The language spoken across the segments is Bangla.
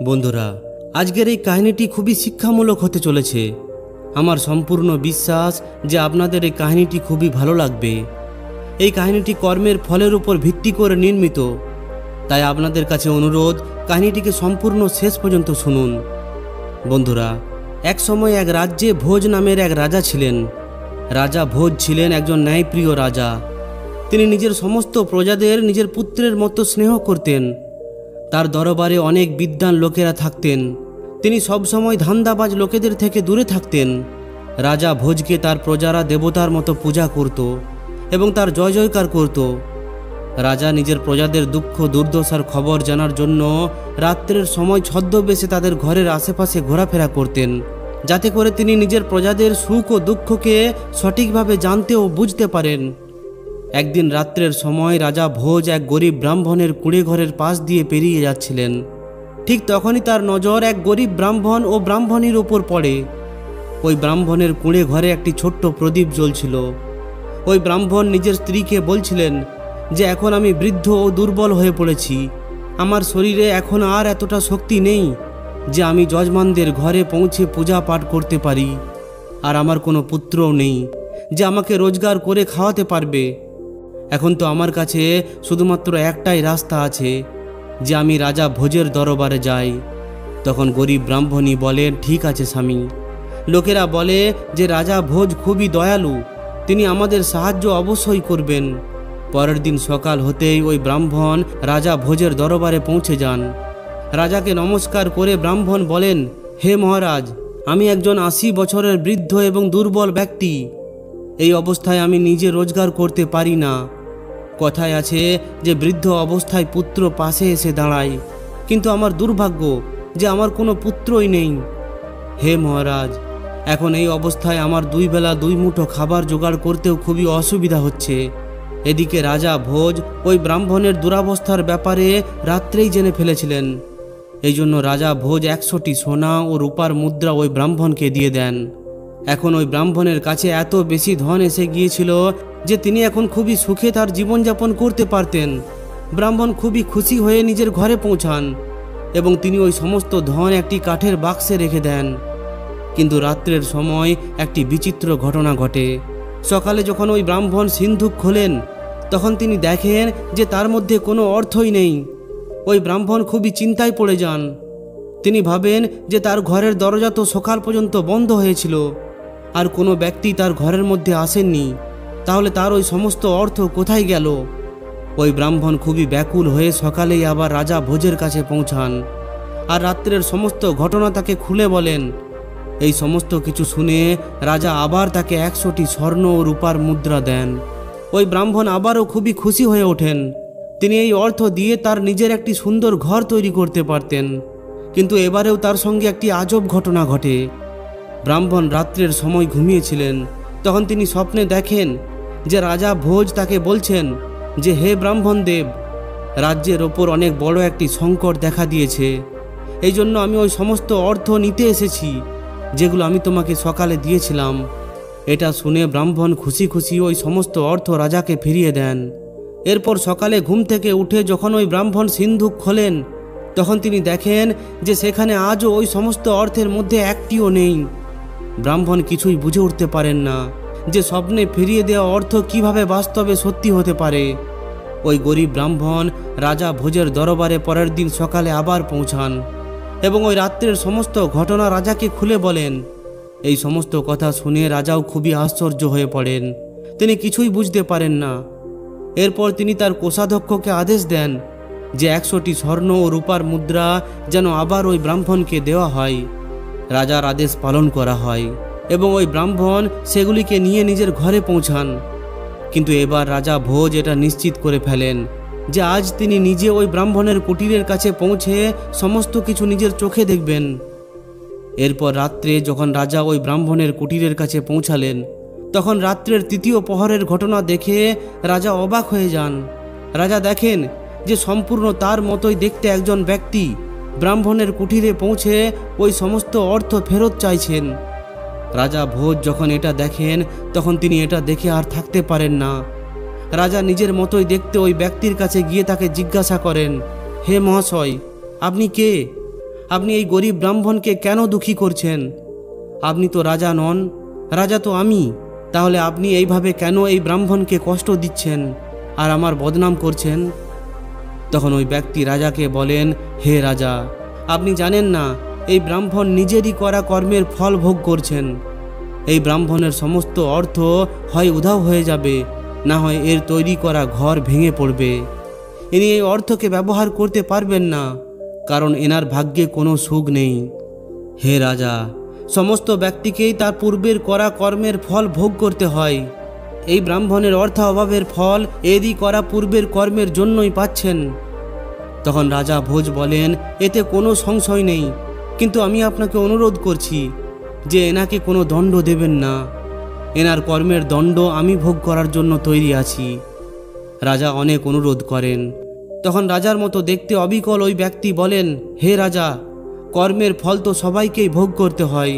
বন্ধুরা, আজকের এই কাহিনীটি খুবই শিক্ষামূলক হতে চলেছে। আমার সম্পূর্ণ বিশ্বাস যে আপনাদের এই কাহিনীটি খুবই ভালো লাগবে। এই কাহিনীটি কর্মের ফলের উপর ভিত্তি করে নির্মিত, তাই আপনাদের কাছে অনুরোধ, কাহিনীটিকে সম্পূর্ণ শেষ পর্যন্ত শুনুন। বন্ধুরা, এক সময় এক রাজ্যে ভোজ নামের এক রাজা ছিলেন। রাজা ভোজ ছিলেন একজন ন্যায়প্রিয় রাজা। তিনি নিজের সমস্ত প্রজাদের নিজের পুত্রের মতো স্নেহ করতেন। তার দরবারে অনেক বিদ্বান লোকেরা থাকতেন। তিনি সবসময় ধান্দাবাজ লোকেদের থেকে দূরে থাকতেন। রাজা ভোজকে তার প্রজারা দেবতার মতো পূজা করত এবং তার জয় জয়কার করত। রাজা নিজের প্রজাদের দুঃখ দুর্দশার খবর জানার জন্য রাত্রের সময় ছদ্মবেশে তাদের ঘরের আশেপাশে ঘোরাফেরা করতেন, যাতে করে তিনি নিজের প্রজাদের সুখ ও দুঃখকে সঠিকভাবে জানতে ও বুঝতে পারেন। একদিন রাত্রের সময় রাজা ভোজ এক গরিব ব্রাহ্মণের কুঁড়ে ঘরের পাশ দিয়ে পেরিয়ে যাচ্ছিলেন। ঠিক তখনই তার নজর এক গরিব ব্রাহ্মণ ও ব্রাহ্মণীর ওপর পড়ে। ওই ব্রাহ্মণের কুঁড়ে ঘরে একটি ছোট্ট প্রদীপ জ্বলছিল। ওই ব্রাহ্মণ নিজের স্ত্রীকে বলছিলেন যে এখন আমি বৃদ্ধ ও দুর্বল হয়ে পড়েছি। আমার শরীরে এখন আর এতটা শক্তি নেই যে আমি যজমানদের ঘরে পৌঁছে পূজা পাঠ করতে পারি। আর আমার কোনো পুত্রও নেই যে আমাকে রোজগার করে খাওয়াতে পারবে। এখন তো আমার কাছে শুধুমাত্র একটাই রাস্তা আছে, যে আমি রাজা ভোজের দরবারে যাই। তখন গরিব ব্রাহ্মণী বলেন, ঠিক আছে স্বামী। লোকেরা বলে যে রাজা ভোজ খুবই দয়ালু, তিনি আমাদের সাহায্য অবশ্যই করবেন। পরের দিন সকাল হতেই ওই ব্রাহ্মণ রাজা ভোজের দরবারে পৌঁছে যান। রাজাকে নমস্কার করে ব্রাহ্মণ বলেন, হে মহারাজ, আমি একজন 80 বছরের বৃদ্ধ এবং দুর্বল ব্যক্তি। এই অবস্থায় আমি নিজে রোজগার করতে পারি না। কথায় আছে যে বৃদ্ধ অবস্থায় পুত্র পাশে এসে দাঁড়ায়, কিন্তু আমার দুর্ভাগ্য যে আমার কোনো পুত্রই নেই। হে মহারাজ, এখন এই অবস্থায় আমার 2 বেলা 2 মুঠো খাবার জোগাড় করতেও খুবই অসুবিধা হচ্ছে। এদিকে রাজা ভোজ ওই ব্রাহ্মণের দুরাবস্থার ব্যাপারে রাত্রেই জেনে ফেলেছিলেন। এই জন্য রাজা ভোজ 100টি সোনা ও রূপার মুদ্রা ওই ব্রাহ্মণকে দিয়ে দেন। এখন ওই ব্রাহ্মণের কাছে এত বেশি ধন এসে গিয়েছিল যে তিনি এখন খুবই সুখে তার জীবনযাপন করতে পারতেন। ব্রাহ্মণ খুবই খুশি হয়ে নিজের ঘরে পৌঁছান এবং তিনি ওই সমস্ত ধন একটি কাঠের বাক্সে রেখে দেন। কিন্তু রাত্রের সময় একটি বিচিত্র ঘটনা ঘটে। সকালে যখন ওই ব্রাহ্মণ সিন্ধুক খোলেন, তখন তিনি দেখেন যে তার মধ্যে কোনো অর্থই নেই। ওই ব্রাহ্মণ খুবই চিন্তায় পড়ে যান। তিনি ভাবেন যে তার ঘরের দরজা তো সকাল পর্যন্ত বন্ধ হয়েছিল, আর কোনো ব্যক্তি তার ঘরের মধ্যে আসেননি। তাহলে তার ওই সমস্ত অর্থ কোথায় গেল? ওই ব্রাহ্মণ খুবই ব্যাকুল হয়ে সকালেই আবার রাজা ভোজের কাছে পৌঁছান আর রাত্রের সমস্ত ঘটনা তাকে খুলে বলেন। এই সমস্ত কিছু শুনে রাজা আবার তাকে 100টি স্বর্ণ ও রূপার মুদ্রা দেন। ওই ব্রাহ্মণ আবারও খুবই খুশি হয়ে ওঠেন। তিনি এই অর্থ দিয়ে তার নিজের একটি সুন্দর ঘর তৈরি করতে পারতেন। কিন্তু এবারেও তার সঙ্গে একটি আজব ঘটনা ঘটে। ব্রাহ্মণ রাত্রের সময় ঘুমিয়েছিলেন। তখন তিনি স্বপ্নে দেখেন যে রাজা ভোজ তাকে বলছেন যে, হে ব্রাহ্মণ দেব, রাজ্যের ওপর অনেক বড় একটি সংকট দেখা দিয়েছে। এই জন্য আমি ওই সমস্ত অর্থ নিতে এসেছি যেগুলো আমি তোমাকে সকালে দিয়েছিলাম। এটা শুনে ব্রাহ্মণ খুশি খুশি ওই সমস্ত অর্থ রাজাকে ফিরিয়ে দেন। এরপর সকালে ঘুম থেকে উঠে যখন ওই ব্রাহ্মণ সিন্ধুক খোলেন, তখন তিনি দেখেন যে সেখানে আজও ওই সমস্ত অর্থের মধ্যে একটিও নেই। ব্রাহ্মণ কিছুই বুঝে উঠতে পারেন না যে স্বপ্নে ফিরিয়ে দেওয়া অর্থ কিভাবে বাস্তবে সত্যি হতে পারে। ওই গরিব ব্রাহ্মণ রাজা ভোজের দরবারে পরের দিন সকালে আবার পৌঁছান এবং ওই রাত্রের সমস্ত ঘটনা রাজাকে খুলে বলেন। এই সমস্ত কথা শুনে রাজাও খুবই আশ্চর্য হয়ে পড়েন। তিনি কিছুই বুঝতে পারেন না। এরপর তিনি তার কোষাধ্যক্ষকে আদেশ দেন যে 100টি স্বর্ণ ও রূপার মুদ্রা যেন আবার ওই ব্রাহ্মণকে দেওয়া হয়। রাজার আদেশ পালন করা হয় এবং ওই ব্রাহ্মণ সেগুলিকে নিয়ে নিজের ঘরে পৌঁছান। কিন্তু এবার রাজা ভোজ এটা নিশ্চিত করে ফেলেন যে আজ তিনি নিজে ওই ব্রাহ্মণের কুটিরের কাছে পৌঁছে সমস্ত কিছু নিজের চোখে দেখবেন। এরপর রাত্রে যখন রাজা ওই ব্রাহ্মণের কুটিরের কাছে পৌঁছালেন, তখন রাত্রের 3য় প্রহরের ঘটনা দেখে রাজা অবাক হয়ে যান। রাজা দেখেন যে সম্পূর্ণ তার মতোই দেখতে একজন ব্যক্তি ব্রাহ্মণের কুটিরে পৌঁছে ওই সমস্ত অর্থ ফেরত চাইছেন। রাজা ভোজ যখন এটা দেখেন, তখন তিনি এটা দেখে আর থাকতে পারেন না। রাজা নিজের মতোই দেখতে ওই ব্যক্তির কাছে গিয়ে তাকে জিজ্ঞাসা করেন, হে মহাশয়, আপনি কে? আপনি এই গরিব ব্রাহ্মণকে কেন দুঃখী করছেন? আপনি তো রাজা নন, রাজা তো আমি। তাহলে আপনি এইভাবে কেন এই ব্রাহ্মণকে কষ্ট দিচ্ছেন আর আমার বদনাম করছেন? তখন ওই ব্যক্তি রাজাকে বলেন, হে রাজা, আপনি জানেন না এই ব্রাহ্মণ নিজেরই করা কর্মের ফল ভোগ করছেন। এই ব্রাহ্মণের সমস্ত অর্থ হয় উধাও হয়ে যাবে, না হয় এর তৈরি করা ঘর ভেঙে পড়বে। ইনি এই অর্থকে ব্যবহার করতে পারবেন না, কারণ এনার ভাগ্যে কোনো সুখ নেই। হে রাজা, সমস্ত ব্যক্তিকেই তার পূর্বের করা কর্মের ফল ভোগ করতে হয়। এই ব্রাহ্মণের অর্থাভাবের ফল এরই করা পূর্বের কর্মের জন্যই পাচ্ছেন। তখন রাজা ভোজ বলেন, এতে কোনো সংশয় নেই, কিন্তু আমি আপনাকে অনুরোধ করছি যে এনাকে কোনো দণ্ড দেবেন না। এনার কর্মের দণ্ড আমি ভোগ করার জন্য তৈরি আছি। রাজা অনেক অনুরোধ করেন। তখন রাজার মতো দেখতে অবিকল ওই ব্যক্তি বলেন, হে রাজা, কর্মের ফল তো সবাইকেই ভোগ করতে হয়।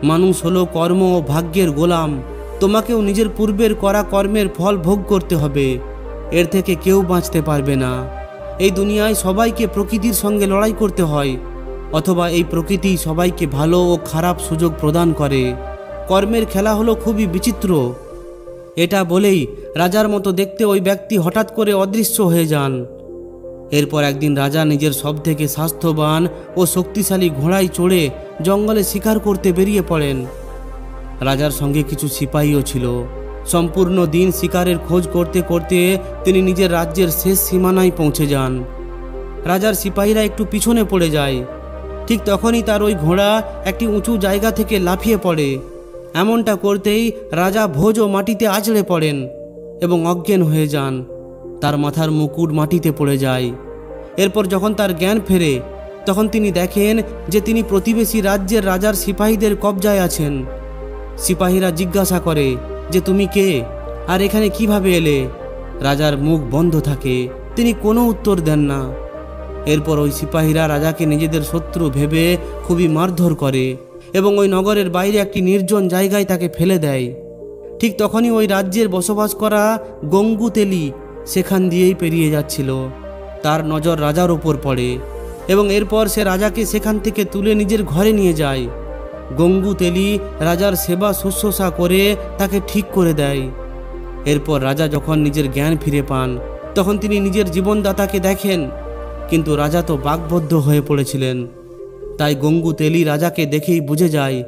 মানুষ হলো কর্ম ও ভাগ্যের গোলাম। তোমাকেও নিজের পূর্বের করা কর্মের ফল ভোগ করতে হবে। এর থেকে কেউ বাঁচতে পারবে না। এই দুনিয়ায় সবাইকে প্রকৃতির সঙ্গে লড়াই করতে হয়, অথবা এই প্রকৃতি সবাইকে ভালো ও খারাপ সুযোগ প্রদান করে। কর্মের খেলা হলো খুবই বিচিত্র। এটা বলেই রাজার মতো দেখতে ওই ব্যক্তি হঠাৎ করে অদৃশ্য হয়ে যান। এরপর একদিন রাজা নিজের সবথেকে স্বাস্থ্যবান ও শক্তিশালী ঘোড়ায় চড়ে জঙ্গলে শিকার করতে বেরিয়ে পড়েন। রাজার সঙ্গে কিছু সিপাহীও ছিল। সম্পূর্ণ দিন শিকারের খোঁজ করতে করতে তিনি নিজের রাজ্যের শেষ সীমানায় পৌঁছে যান। রাজার সিপাহীরা একটু পিছনে পড়ে যায়। ঠিক তখনই তার ওই ঘোড়া একটি উঁচু জায়গা থেকে লাফিয়ে পড়ে। এমনটা করতেই রাজা ভোজও মাটিতে আছড়ে পড়েন এবং অজ্ঞান হয়ে যান। তার মাথার মুকুট মাটিতে পড়ে যায়। এরপর যখন তার জ্ঞান ফেরে, তখন তিনি দেখেন যে তিনি প্রতিবেশী রাজ্যের রাজার সিপাহীদের কবজায় আছেন। সিপাহীরা জিজ্ঞাসা করে যে তুমি কে আর এখানে কিভাবে এলে? রাজার মুখ বন্ধ থাকে, তিনি কোনো উত্তর দেন না। এরপর ওই সিপাহীরা রাজাকে নিজেদের শত্রু ভেবে খুবই মারধর করে এবং ওই নগরের বাইরে একটি নির্জন জায়গায় তাকে ফেলে দেয়। ঠিক তখনই ওই রাজ্যের বসবাস করা গঙ্গু তেলি সেখান দিয়েই পেরিয়ে যাচ্ছিল। তার নজর রাজার ওপর পড়ে এবং এরপর সে রাজাকে সেখান থেকে তুলে নিজের ঘরে নিয়ে যায়। গঙ্গু তেলি রাজার সেবা শুশ্রূষা করে তাকে ঠিক করে দেয়। এরপর রাজা যখন নিজের জ্ঞান ফিরে পান, তখন তিনি নিজের জীবনদাতাকে দেখেন, কিন্তু রাজা তো বাকবদ্ধ হয়ে পড়েছিলেন। তাই গঙ্গু তেলি রাজাকে দেখেই বুঝে যায়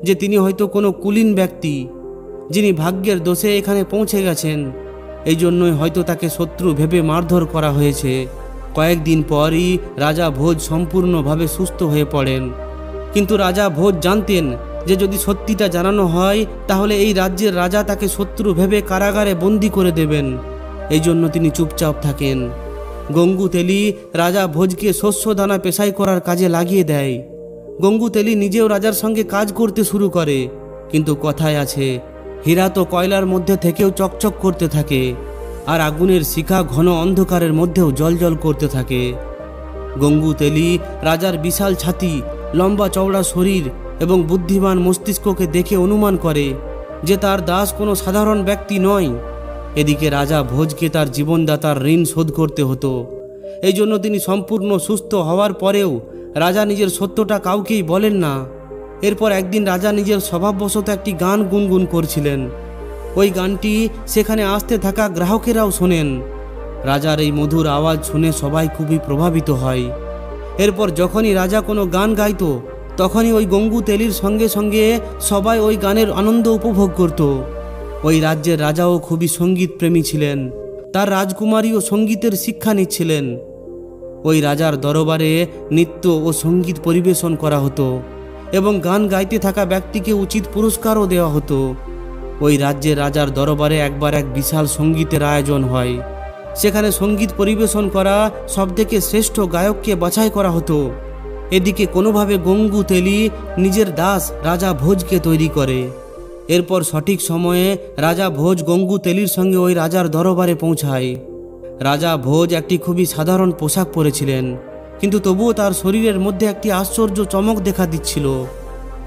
যে তিনি হয়তো কোনো কুলীন ব্যক্তি, যিনি ভাগ্যের দোষে এখানে পৌঁছে গেছেন। এই জন্যই হয়তো তাকে শত্রু ভেবে মারধর করা হয়েছে। কয়েকদিন পরই রাজা ভোজ সম্পূর্ণভাবে সুস্থ হয়ে পড়েন। কিন্তু রাজা ভোজ জানতেন যে যদি সত্যিটা জানানো হয় তাহলে এই রাজ্যের রাজা তাকে শত্রু ভেবে কারাগারে বন্দি করে দেবেন। এই জন্য তিনি চুপচাপ থাকেন। গঙ্গু তেলি রাজা ভোজকে শস্য দানা পেশাই করার কাজে লাগিয়ে দেয়। গঙ্গু তেলি নিজেও রাজার সঙ্গে কাজ করতে শুরু করে, কিন্তু কথায় আছে, হীরা তো কয়লার মধ্যে থেকেও চকচক করতে থাকে, আর আগুনের শিখা ঘন অন্ধকারের মধ্যেও জ্বলজ্বল করতে থাকে। গঙ্গু তেলি রাজার বিশাল ছাতি, লম্বা চওড়া শরীর এবং বুদ্ধিমান মস্তিষ্ককে দেখে অনুমান করে যে তার দাস কোনো সাধারণ ব্যক্তি নয়। এদিকে রাজা ভোজকে তার জীবনদাতার ঋণ শোধ করতে হতো। এই জন্য তিনি সম্পূর্ণ সুস্থ হওয়ার পরেও রাজা নিজের সত্যটা কাউকেই বলেন না। এরপর একদিন রাজা নিজের স্বভাববশত একটি গান গুনগুন করছিলেন। ওই গানটি সেখানে আসতে থাকা গ্রাহকেরাও শোনেন। রাজার এই মধুর আওয়াজ শুনে সবাই খুবই প্রভাবিত হয়। এরপর যখনই রাজা কোনো গান গাইত, তখনই ওই গঙ্গু তেলির সঙ্গে সঙ্গে সবাই ওই গানের আনন্দ উপভোগ করত। ওই রাজ্যের রাজাও খুবই সঙ্গীত প্রেমী ছিলেন। তার রাজকুমারীও সঙ্গীতের শিক্ষা নিচ্ছিলেন। ওই রাজার দরবারে নৃত্য ও সঙ্গীত পরিবেশন করা হতো এবং গান গাইতে থাকা ব্যক্তিকে উচিত পুরস্কারও দেওয়া হতো। ওই রাজ্যের রাজার দরবারে একবার এক বিশাল সঙ্গীতের আয়োজন হয়। সেখানে সঙ্গীত পরিবেশন করা সবথেকে শ্রেষ্ঠ গায়ককে বাছাই করা হতো। এদিকে কোনোভাবে গঙ্গু তেলি নিজের দাস রাজা ভোজকে তৈরি করে। এরপর সঠিক সময়ে রাজা ভোজ গঙ্গু তেলির সঙ্গে ওই রাজার দরবারে পৌঁছায়। রাজা ভোজ একটি খুবই সাধারণ পোশাক পরেছিলেন, কিন্তু তবুও তার শরীরের মধ্যে একটি আশ্চর্য চমক দেখা দিচ্ছিল।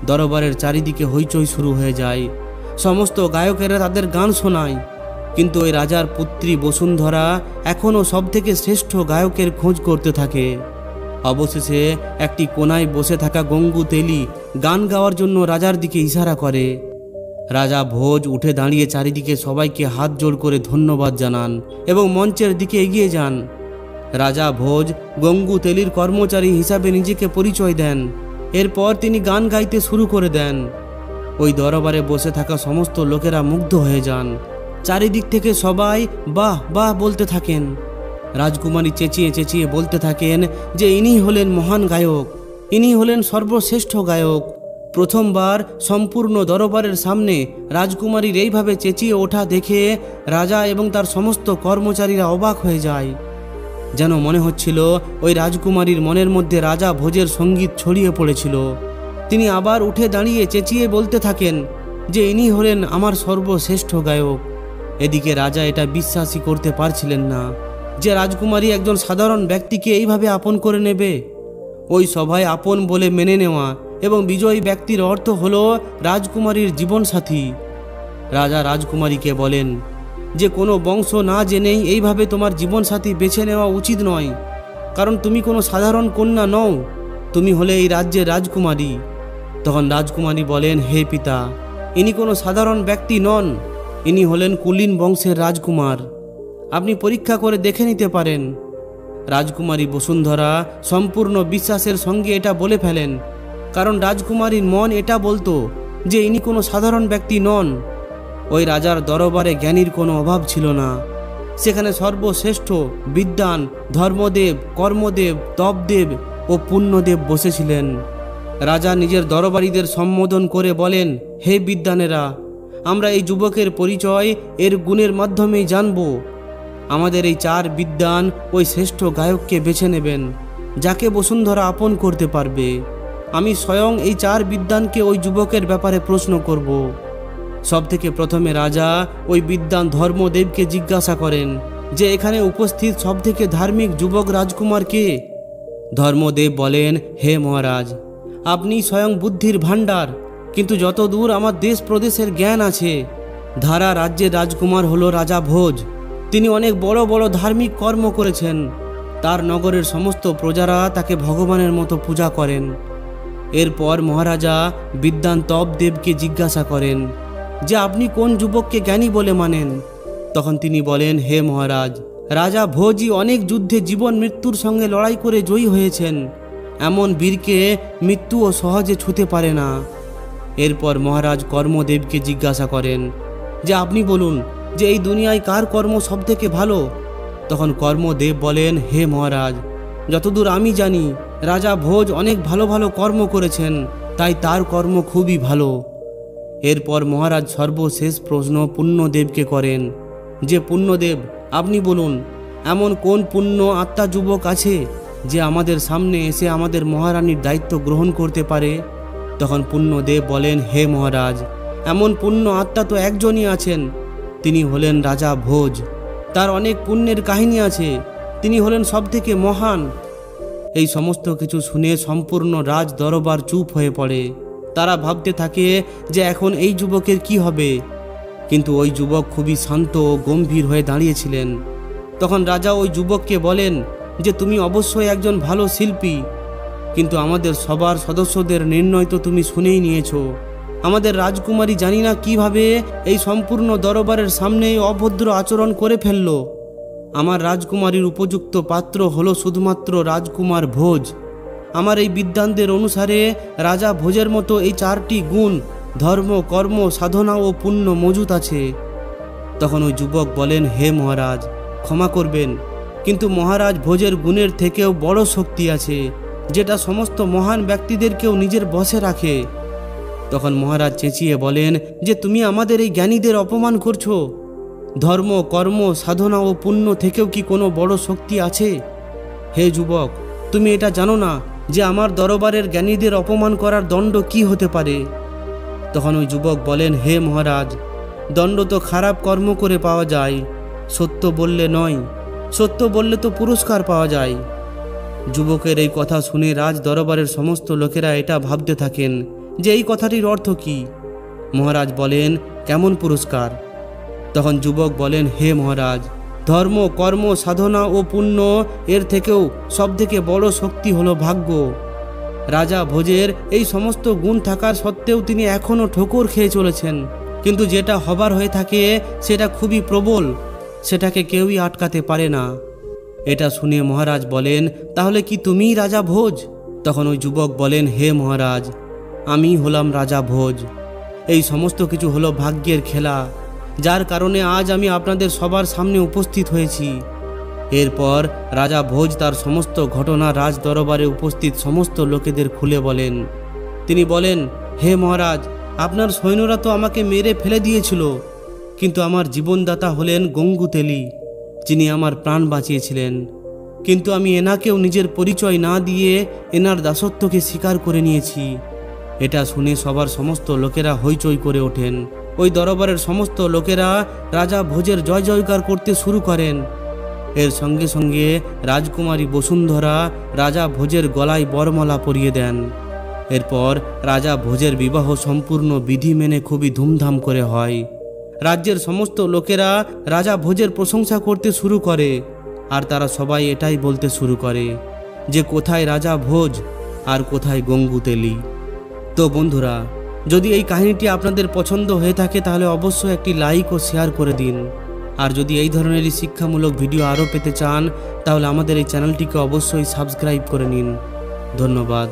দরবারের চারিদিকে হইচই শুরু হয়ে যায়। সমস্ত গায়কেরা তাদের গান শোনায়, কিন্তু ওই রাজার পুত্রী বসুন্ধরা এখনও সবথেকে শ্রেষ্ঠ গায়কের খোঁজ করতে থাকে। অবশেষে একটি কোনায় বসে থাকা গঙ্গু তেলি গান গাওয়ার জন্য রাজার দিকে ইশারা করে। রাজা ভোজ উঠে দাঁড়িয়ে চারিদিকে সবাইকে হাত জোড় করে ধন্যবাদ জানান এবং মঞ্চের দিকে এগিয়ে যান। রাজা ভোজ গঙ্গু তেলির কর্মচারী হিসাবে নিজেকে পরিচয় দেন। এরপর তিনি গান গাইতে শুরু করে দেন। ওই দরবারে বসে থাকা সমস্ত লোকেরা মুগ্ধ হয়ে যান। চারিদিক থেকে সবাই বাহ বাহ বলতে থাকেন। রাজকুমারী চেঁচিয়ে চেঁচিয়ে বলতে থাকেন যে ইনি হলেন মহান গায়ক, ইনি হলেন সর্বশ্রেষ্ঠ গায়ক। প্রথমবার সম্পূর্ণ দরবারের সামনে রাজকুমারীর এইভাবে চেঁচিয়ে ওঠা দেখে রাজা এবং তার সমস্ত কর্মচারীরা অবাক হয়ে যায়। যেন মনে হচ্ছিল ওই রাজকুমারীর মনের মধ্যে রাজা ভোজের সঙ্গীত ছড়িয়ে পড়েছিল। তিনি আবার উঠে দাঁড়িয়ে চেঁচিয়ে বলতে থাকেন যে ইনি হলেন আমার সর্বশ্রেষ্ঠ গায়ক। এদিকে রাজা এটা বিশ্বাসই করতে পারছিলেন না যে রাজকুমারী একজন সাধারণ ব্যক্তিকে এইভাবে আপন করে নেবে। ওই সভায় আপন বলে মেনে নেওয়া এবং বিজয়ী ব্যক্তির অর্থ হল রাজকুমারীর জীবনসাথী। রাজা রাজকুমারীকে বলেন যে কোনো বংশ না জেনেই এইভাবে তোমার জীবনসাথী বেছে নেওয়া উচিত নয়, কারণ তুমি কোনো সাধারণ কন্যা নও, তুমি হলে এই রাজ্যের রাজকুমারী। তখন রাজকুমারী বলেন, হে পিতা, ইনি কোনো সাধারণ ব্যক্তি নন, ইনি হলেন কুলীন বংশের রাজকুমার, আপনি পরীক্ষা করে দেখে নিতে পারেন। রাজকুমারী বসুন্ধরা সম্পূর্ণ বিশ্বাসের সঙ্গে এটা বলে ফেলেন, কারণ রাজকুমারীর মন এটা বলতো যে ইনি কোনো সাধারণ ব্যক্তি নন। ওই রাজার দরবারে জ্ঞানীর কোনো অভাব ছিল না। সেখানে সর্বশ্রেষ্ঠ বিদ্বান, ধর্মদেব, কর্মদেব, তপদেব ও পুণ্যদেব বসেছিলেন। রাজা নিজের দরবারীদের সম্বোধন করে বলেন, হে বিদ্বানেরা, আমরা এই যুবকের পরিচয় এর গুণের মাধ্যমেই জানব। আমাদের এই 4 বিদ্বান ওই শ্রেষ্ঠ গায়ককে বেছে নেবেন, যাকে বসুন্ধরা আপন করতে পারবে। আমি স্বয়ং এই 4 বিদ্বানকে ওই যুবকের ব্যাপারে প্রশ্ন করব। সবথেকে প্রথমে রাজা ওই বিদ্বান ধর্মদেবকে জিজ্ঞাসা করেন যে এখানে উপস্থিত সবথেকে ধার্মিক যুবক রাজকুমার কে? ধর্মদেব বলেন, হে মহারাজ, আপনি স্বয়ং বুদ্ধির ভাণ্ডার, কিন্তু যতদূর আমার দেশ প্রদেশের জ্ঞান আছে, ধারা রাজ্যের রাজকুমার হলো রাজা ভোজ। তিনি অনেক বড় বড় ধার্মিক কর্ম করেছেন। তার নগরের সমস্ত প্রজারা তাকে ভগবানের মতো পূজা করেন। এরপর মহারাজা বিদ্বান তপদেবকে জিজ্ঞাসা করেন যে আপনি কোন যুবককে জ্ঞানী বলে মানেন? তখন তিনি বলেন, হে মহারাজ, রাজা ভোজই অনেক যুদ্ধে জীবন মৃত্যুর সঙ্গে লড়াই করে জয়ী হয়েছেন। এমন বীরকে মৃত্যুও সহজে ছুঁতে পারে না। এরপর মহারাজ কর্মদেবকে জিজ্ঞাসা করেন যে আপনি বলুন যে এই দুনিয়ায় কার কর্ম সবথেকে ভালো? তখন কর্মদেব বলেন, হে মহারাজ, যতদূর আমি জানি রাজা ভোজ অনেক ভালো ভালো কর্ম করেছেন, তাই তার কর্ম খুবই ভালো। এরপর মহারাজ সর্বশেষ প্রশ্ন পুণ্যদেবকে করেন যে পুণ্যদেব, আপনি বলুন এমন কোন পুণ্য আত্মা যুবক আছে যে আমাদের সামনে এসে আমাদের মহারানীর দায়িত্ব গ্রহণ করতে পারে? তখন পুণ্যদেব বলেন, হে মহারাজ, এমন পুণ্য আত্মা তো একজনই আছেন, তিনি হলেন রাজা ভোজ। তার অনেক পুণ্যের কাহিনী আছে, তিনি হলেন সবথেকে মহান। এই সমস্ত কিছু শুনে সম্পূর্ণ রাজ দরবার চুপ হয়ে পড়ে। তারা ভাবতে থাকে যে এখন এই যুবকের কি হবে। কিন্তু ওই যুবক খুবই শান্ত ও গম্ভীর হয়ে দাঁড়িয়েছিলেন। তখন রাজা ওই যুবককে বলেন যে তুমি অবশ্যই একজন ভালো শিল্পী, কিন্তু আমাদের সবার সদস্যদের নির্ণয় তো তুমি শুনেই নিয়েছো। আমাদের রাজকুমারী জানি না কিভাবে এই সম্পূর্ণ দরবারের সামনে অভদ্র আচরণ করে ফেলল। আমার রাজকুমারীর উপযুক্ত পাত্র হলো শুধুমাত্র রাজকুমার ভোজ। আমার এই বিদ্বানদের অনুসারে রাজা ভোজের মতো এই 4টি গুণ, ধর্ম, কর্ম, সাধনা ও পুণ্য মজুত আছে। তখন ওই যুবক বলেন, হে মহারাজ, ক্ষমা করবেন, কিন্তু মহারাজ ভোজের গুণের থেকেও বড় শক্তি আছে, যেটা সমস্ত মহান ব্যক্তিদেরকেও নিজের বশে রাখে। তখন মহারাজ চেঁচিয়ে বলেন যে তুমি আমাদের এই জ্ঞানীদের অপমান করছো। ধর্ম, কর্ম, সাধনা ও পুণ্য থেকেও কি কোনো বড় শক্তি আছে? হে যুবক, তুমি এটা জানো না যে আমার দরবারের জ্ঞানীদের অপমান করার দণ্ড কি হতে পারে? তখন ওই যুবক বলেন, হে মহারাজ, দণ্ড তো খারাপ কর্ম করে পাওয়া যায়, সত্য বললে নয়। সত্য বললে তো পুরস্কার পাওয়া যায়। যুবকের এই কথা শুনে রাজ দরবারের সমস্ত লোকেরা এটা ভাবতে থাকেন যে এই কথাটির অর্থ কি। মহারাজ বলেন, কেমন পুরস্কার? তখন যুবক বলেন, হে মহারাজ, ধর্ম, কর্ম, সাধনা ও পুণ্য এর থেকেও সবথেকে বড় শক্তি হলো ভাগ্য। রাজা ভোজের এই সমস্ত গুণ থাকার সত্ত্বেও তিনি এখনও ঠোকর খেয়ে চলেছেন, কিন্তু যেটা হবার হয়ে থাকে সেটা খুবই প্রবল, সেটাকে কেউই আটকাতে পারে না। এটা শুনে মহারাজ বলেন, তাহলে কি তুমিই রাজা ভোজ? তখন ওই যুবক বলেন, হে মহারাজ, আমি হলাম রাজা ভোজ। এই সমস্ত কিছু হলো ভাগ্যের খেলা, যার কারণে আজ আমি আপনাদের সবার সামনে উপস্থিত হয়েছি। এরপর রাজা ভোজ তার সমস্ত ঘটনা রাজ দরবারে উপস্থিত সমস্ত লোকেদের খুলে বলেন। তিনি বলেন, হে মহারাজ, আপনার সৈন্যরা তো আমাকে মেরে ফেলে দিয়েছিল, কিন্তু আমার জীবনদাতা হলেন গঙ্গুতেলি, যিনি আমার প্রাণ বাঁচিয়েছিলেন। কিন্তু আমি এনাকেও নিজের পরিচয় না দিয়ে এনার দাসত্বকে স্বীকার করে নিয়েছি। এটা শুনে সবার সমস্ত লোকেরা হইচই করে ওঠেন। ওই দরবারের সমস্ত লোকেরা রাজা ভোজের জয় জয়কার করতে শুরু করেন। এর সঙ্গে সঙ্গে রাজকুমারী বসুন্ধরা রাজা ভোজের গলায় বরমালা পরিয়ে দেন। এরপর রাজা ভোজের বিবাহ সম্পূর্ণ বিধি মেনে খুবই ধুমধাম করে হয়। রাজ্যের সমস্ত লোকেরা রাজা ভোজের প্রশংসা করতে শুরু করে, আর তারা সবাই এটাই বলতে শুরু করে যে কোথায় রাজা ভোজ আর কোথায় গঙ্গুতেলি। তো বন্ধুরা, যদি এই কাহিনীটি আপনাদের পছন্দ হয়ে থাকে তাহলে অবশ্যই একটি লাইক ও শেয়ার করে দিন। আর যদি এই ধরনেরই শিক্ষামূলক ভিডিও আরও পেতে চান তাহলে আমাদের এই চ্যানেলটিকে অবশ্যই সাবস্ক্রাইব করে নিন। ধন্যবাদ।